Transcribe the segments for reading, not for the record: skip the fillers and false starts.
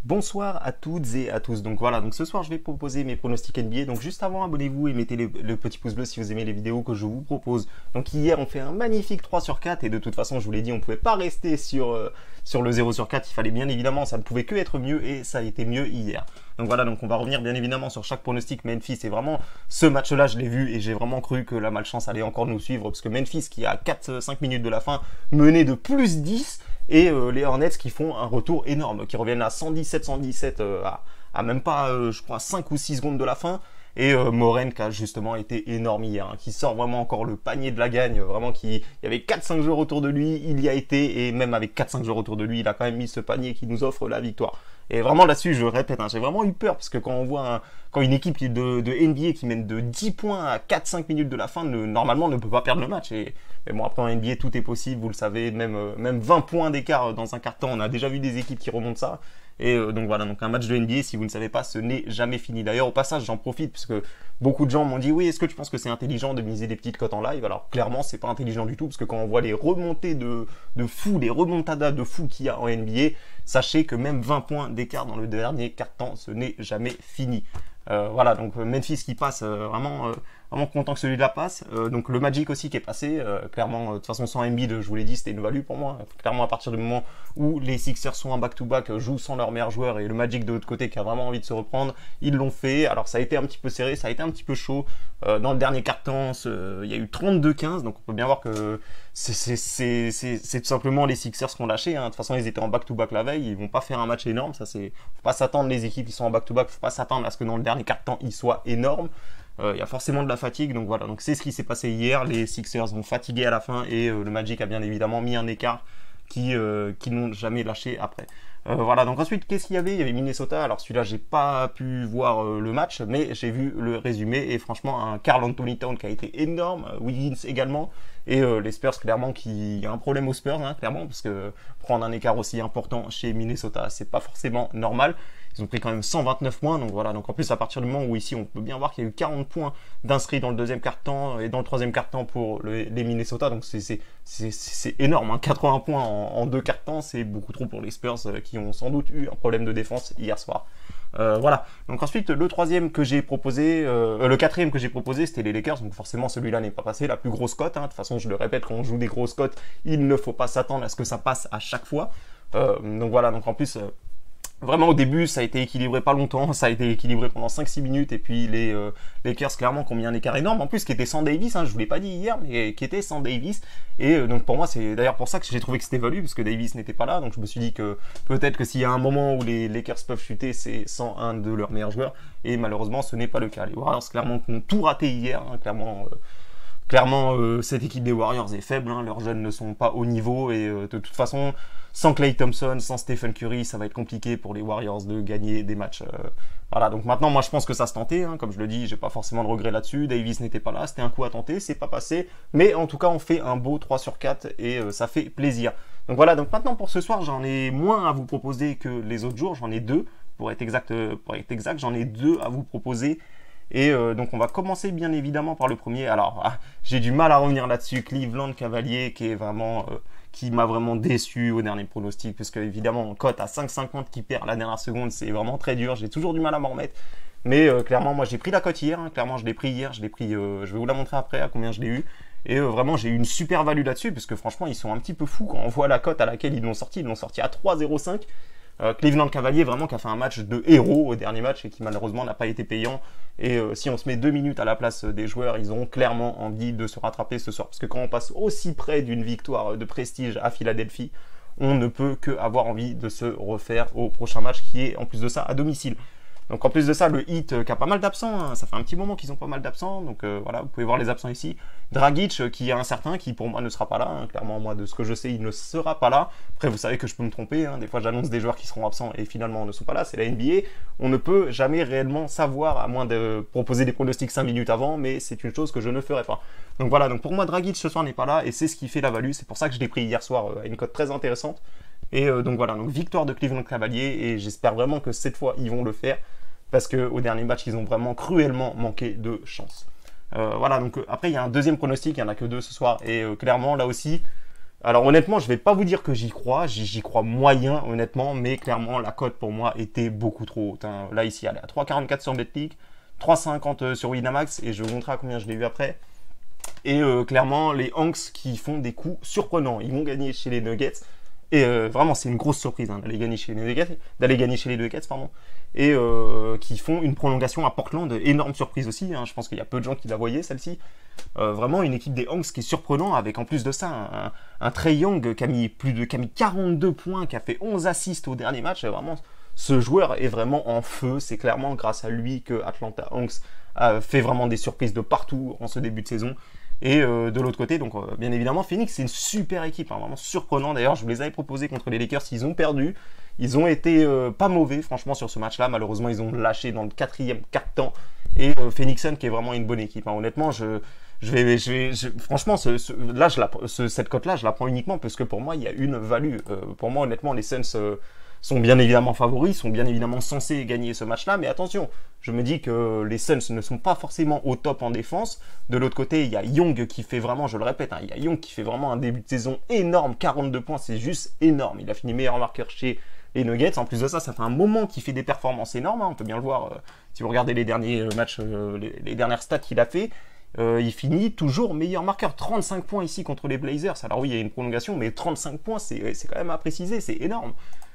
Bonsoir à toutes et à tous. Donc voilà, donc ce soir je vais proposer mes pronostics NBA. Donc juste avant, abonnez-vous et mettez le petit pouce bleu si vous aimez les vidéos que je vous propose. Donc hier on fait un magnifique 3 sur 4 et de toute façon je vous l'ai dit, on ne pouvait pas rester sur le 0 sur 4. Il fallait bien évidemment, ça ne pouvait que être mieux et ça a été mieux hier. Donc voilà, donc on va revenir bien évidemment sur chaque pronostic Memphis. Et vraiment, ce match-là je l'ai vu et j'ai vraiment cru que la malchance allait encore nous suivre parce que Memphis qui a 4-5 minutes de la fin menait de plus 10. Et les Hornets qui font un retour énorme, qui reviennent à 117-117 à même pas, je crois, 5 ou 6 secondes de la fin. Et Moren qui a justement été énorme hier, hein, qui sort vraiment encore le panier de la gagne, vraiment il y avait 4-5 joueurs autour de lui, il y a été, et même avec 4-5 joueurs autour de lui, il a quand même mis ce panier qui nous offre la victoire. Et vraiment là-dessus, je répète, hein, j'ai vraiment eu peur, parce que quand on voit quand une équipe de NBA qui mène de 10 points à 4-5 minutes de la fin, normalement ne peut pas perdre le match. Mais bon, après en NBA, tout est possible, vous le savez, même 20 points d'écart dans un quart-temps, on a déjà vu des équipes qui remontent ça. Et donc voilà, donc un match de NBA, si vous ne savez pas, ce n'est jamais fini. D'ailleurs, au passage, j'en profite, parce que beaucoup de gens m'ont dit, oui, est-ce que tu penses que c'est intelligent de miser des petites cotes en live? Alors clairement, c'est pas intelligent du tout, parce que quand on voit les remontées de fou, les remontadas de fou qu'il y a en NBA, sachez que même 20 points d'écart dans le dernier quart-temps, ce n'est jamais fini. Voilà, donc Memphis qui passe, vraiment content que celui-là passe. Donc le Magic aussi qui est passé, clairement, de toute façon sans Embiid, je vous l'ai dit, c'était une value pour moi. Clairement à partir du moment où les Sixers sont en back-to-back, jouent sans leur meilleur joueur et le Magic de l'autre côté qui a vraiment envie de se reprendre, ils l'ont fait. Alors ça a été un petit peu serré, ça a été un petit peu chaud. Dans le dernier quart-temps, il y a eu 32-15, donc on peut bien voir que c'est tout simplement les Sixers qui ont lâché. Hein. De toute façon, ils étaient en back-to-back la veille, ils vont pas faire un match énorme. Ça, faut pas s'attendre, les équipes qui sont en back-to-back, faut pas s'attendre à ce que dans le dernier quart-temps, ils soient énormes. Il y a forcément de la fatigue, donc voilà. Donc c'est ce qui s'est passé hier. Les Sixers vont fatiguer à la fin et le Magic a bien évidemment mis un écart qui n'ont jamais lâché après. Voilà, donc ensuite, qu'est-ce qu'il y avait? Il y avait Minnesota. Alors celui-là, j'ai pas pu voir le match, mais j'ai vu le résumé et franchement, un Karl Anthony Towns qui a été énorme, Wiggins également, et les Spurs clairement qui y a un problème aux Spurs, hein, clairement, parce que prendre un écart aussi important chez Minnesota, c'est pas forcément normal. Ils ont pris quand même 129 points, donc voilà. Donc en plus, à partir du moment où ici, on peut bien voir qu'il y a eu 40 points d'inscrits dans le deuxième quart-temps et dans le troisième quart-temps pour les Minnesota, donc c'est énorme. Hein. 80 points en deux quart-temps, c'est beaucoup trop pour les Spurs qui ont sans doute eu un problème de défense hier soir. Voilà. Donc ensuite, le quatrième que j'ai proposé, c'était les Lakers. Donc forcément, celui-là n'est pas passé. La plus grosse cote. Hein. De toute façon, je le répète, quand on joue des grosses cotes, il ne faut pas s'attendre à ce que ça passe à chaque fois. Donc voilà. Donc en plus. Vraiment au début ça a été équilibré pas longtemps, ça a été équilibré pendant 5-6 minutes et puis les Lakers clairement qui ont mis un écart énorme en plus qui était sans Davis, hein, je vous l'ai pas dit hier mais qui était sans Davis et donc pour moi c'est d'ailleurs pour ça que j'ai trouvé que c'était valu parce que Davis n'était pas là donc je me suis dit que peut-être que s'il y a un moment où les Lakers peuvent chuter c'est sans un de leurs meilleurs joueurs et malheureusement ce n'est pas le cas. Les Warriors clairement qui ont tout raté hier, hein, clairement, cette équipe des Warriors est faible, hein, leurs jeunes ne sont pas au niveau et de toute façon, sans Klay Thompson, sans Stephen Curry, ça va être compliqué pour les Warriors de gagner des matchs. Voilà, donc maintenant, moi je pense que ça se tentait, hein, comme je le dis, j'ai pas forcément de regret là-dessus. Davis n'était pas là, c'était un coup à tenter, c'est pas passé, mais en tout cas, on fait un beau 3 sur 4 et ça fait plaisir. Donc voilà, donc maintenant pour ce soir, j'en ai moins à vous proposer que les autres jours, j'en ai deux, pour être exact, j'en ai deux à vous proposer. Et donc on va commencer bien évidemment par le premier. Alors j'ai du mal à revenir là-dessus. Cleveland Cavaliers qui m'a vraiment déçu au dernier pronostic puisque évidemment en cote à 5,50 qui perd à la dernière seconde, c'est vraiment très dur. J'ai toujours du mal à m'en remettre. Mais clairement moi j'ai pris la cote hier. Hein. Clairement je l'ai pris hier. Je vais vous la montrer après à combien je l'ai eu. Et vraiment j'ai eu une super value là-dessus parce que franchement ils sont un petit peu fous quand on voit la cote à laquelle ils l'ont sorti. Ils l'ont sorti à 3,05. Cleveland Cavalier vraiment qui a fait un match de héros au dernier match et qui malheureusement n'a pas été payant et si on se met 2 minutes à la place des joueurs ils auront clairement envie de se rattraper ce soir parce que quand on passe aussi près d'une victoire de prestige à Philadelphie on ne peut que avoir envie de se refaire au prochain match qui est en plus de ça à domicile. Donc en plus de ça, le Heat qui a pas mal d'absents, hein. Ça fait un petit moment qu'ils ont pas mal d'absents, donc voilà, vous pouvez voir les absents ici. Dragic qui est incertain, qui pour moi ne sera pas là, hein. Clairement moi de ce que je sais il ne sera pas là. Après vous savez que je peux me tromper, hein. Des fois j'annonce des joueurs qui seront absents et finalement ne sont pas là, c'est la NBA. On ne peut jamais réellement savoir à moins de proposer des pronostics 5 minutes avant, mais c'est une chose que je ne ferai pas. Donc voilà, donc pour moi Dragic ce soir n'est pas là et c'est ce qui fait la value, c'est pour ça que je l'ai pris hier soir à une cote très intéressante. Et donc voilà, donc victoire de Cleveland Cavaliers et j'espère vraiment que cette fois ils vont le faire. Parce qu'au dernier match, ils ont vraiment cruellement manqué de chance. Voilà, donc après, il y a un deuxième pronostic, il n'y en a que deux ce soir. Et clairement, là aussi, Alors honnêtement, je vais pas vous dire que j'y crois moyen honnêtement, mais clairement la cote pour moi était beaucoup trop haute, hein. Là ici, elle est à 3,44 sur Betclic, 3,50 sur Winamax, et je vais vous montrer à combien je l'ai eu après. Et clairement, les Hawks qui font des coups surprenants, ils vont gagner chez les Nuggets. Et vraiment, c'est une grosse surprise hein, d'aller gagner chez les Nuggets, pardon. Et qui font une prolongation à Portland, énorme surprise aussi. Hein, je pense qu'il y a peu de gens qui la voyaient celle-ci. Vraiment une équipe des Hawks qui est surprenant, avec en plus de ça un Trae Young qui a mis 42 points, qui a fait 11 assists au dernier match. Vraiment, ce joueur est vraiment en feu. C'est clairement grâce à lui que Atlanta Hawks a fait vraiment des surprises de partout en ce début de saison. Et de l'autre côté, donc bien évidemment, Phoenix, c'est une super équipe, hein, vraiment surprenant. D'ailleurs, je vous les avais proposés contre les Lakers, ils ont perdu. Ils ont été pas mauvais, franchement, sur ce match-là. Malheureusement, ils ont lâché dans le quatrième quart-temps. Et Phoenix Suns, qui est vraiment une bonne équipe, hein. Honnêtement, franchement, cette cote-là, je la prends uniquement parce que pour moi, il y a une value. Pour moi, honnêtement, les Suns sont bien évidemment favoris, sont bien évidemment censés gagner ce match-là, mais attention, je me dis que les Suns ne sont pas forcément au top en défense. De l'autre côté, il y a Young qui fait vraiment, je le répète, hein, il y a Young qui fait vraiment un début de saison énorme, 42 points, c'est juste énorme. Il a fini meilleur marqueur chez les Nuggets. En plus de ça, ça fait un moment qu'il fait des performances énormes, hein, on peut bien le voir si vous regardez les derniers matchs, les dernières stats qu'il a fait. Il finit toujours meilleur marqueur, 35 points ici contre les Blazers. Alors oui, il y a une prolongation, mais 35 points, c'est quand même à préciser, c'est énorme.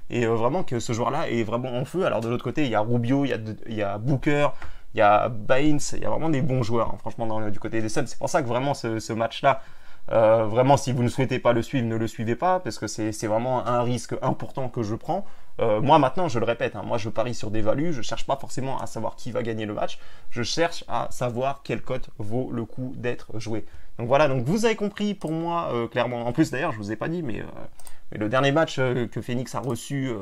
Et vraiment que ce joueur-là est vraiment en feu. Alors de l'autre côté, il y a Rubio, il y a Booker, il y a Baines, il y a vraiment des bons joueurs, hein, franchement, du côté des Suns. C'est pour ça que vraiment ce match-là, vraiment, si vous ne souhaitez pas le suivre, ne le suivez pas, parce que c'est vraiment un risque important que je prends. Moi maintenant, je le répète, hein, moi je parie sur des values, je cherche pas forcément à savoir qui va gagner le match, je cherche à savoir quelle cote vaut le coup d'être joué. Donc voilà, donc vous avez compris pour moi, clairement. En plus d'ailleurs, je vous ai pas dit, mais le dernier match que Phoenix a reçu,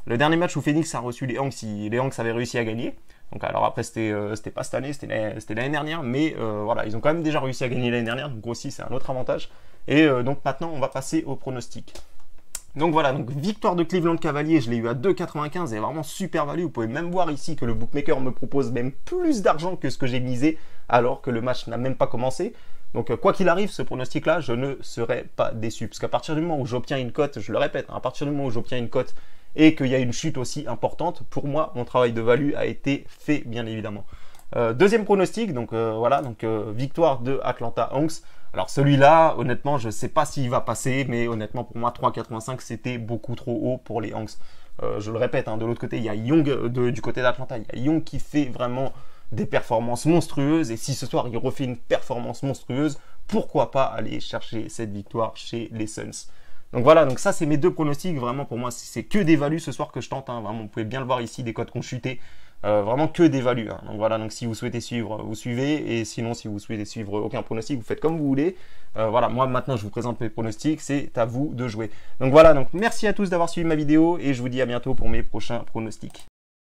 le dernier match où Phoenix a reçu les Hawks avaient réussi à gagner. Donc alors après c'était pas cette année, c'était l'année dernière, mais voilà, ils ont quand même déjà réussi à gagner l'année dernière, donc aussi c'est un autre avantage. Et donc maintenant on va passer au pronostic. Donc voilà, donc victoire de Cleveland Cavaliers, je l'ai eu à 2,95 et vraiment super value. Vous pouvez même voir ici que le bookmaker me propose même plus d'argent que ce que j'ai misé alors que le match n'a même pas commencé. Donc quoi qu'il arrive, ce pronostic-là, je ne serai pas déçu. Parce qu'à partir du moment où j'obtiens une cote, je le répète, hein, à partir du moment où j'obtiens une cote et qu'il y a une chute aussi importante, pour moi, mon travail de value a été fait, bien évidemment. Deuxième pronostic, donc voilà, donc victoire de Atlanta Hawks. Alors celui-là, honnêtement, je ne sais pas s'il va passer, mais honnêtement, pour moi, 3,85, c'était beaucoup trop haut pour les Hawks. Je le répète, hein, de l'autre côté, il y a Young, du côté d'Atlanta, il y a Young qui fait vraiment des performances monstrueuses, et si ce soir il refait une performance monstrueuse, pourquoi pas aller chercher cette victoire chez les Suns. Donc voilà, donc ça c'est mes deux pronostics, vraiment pour moi c'est que des values ce soir que je tente, hein. Vraiment vous pouvez bien le voir ici, des cotes qui ont chuté, vraiment que des values, hein. Donc voilà, donc si vous souhaitez suivre, vous suivez, et sinon si vous souhaitez suivre aucun pronostic, vous faites comme vous voulez. Voilà, moi maintenant je vous présente mes pronostics, c'est à vous de jouer. Donc voilà, donc merci à tous d'avoir suivi ma vidéo, et je vous dis à bientôt pour mes prochains pronostics.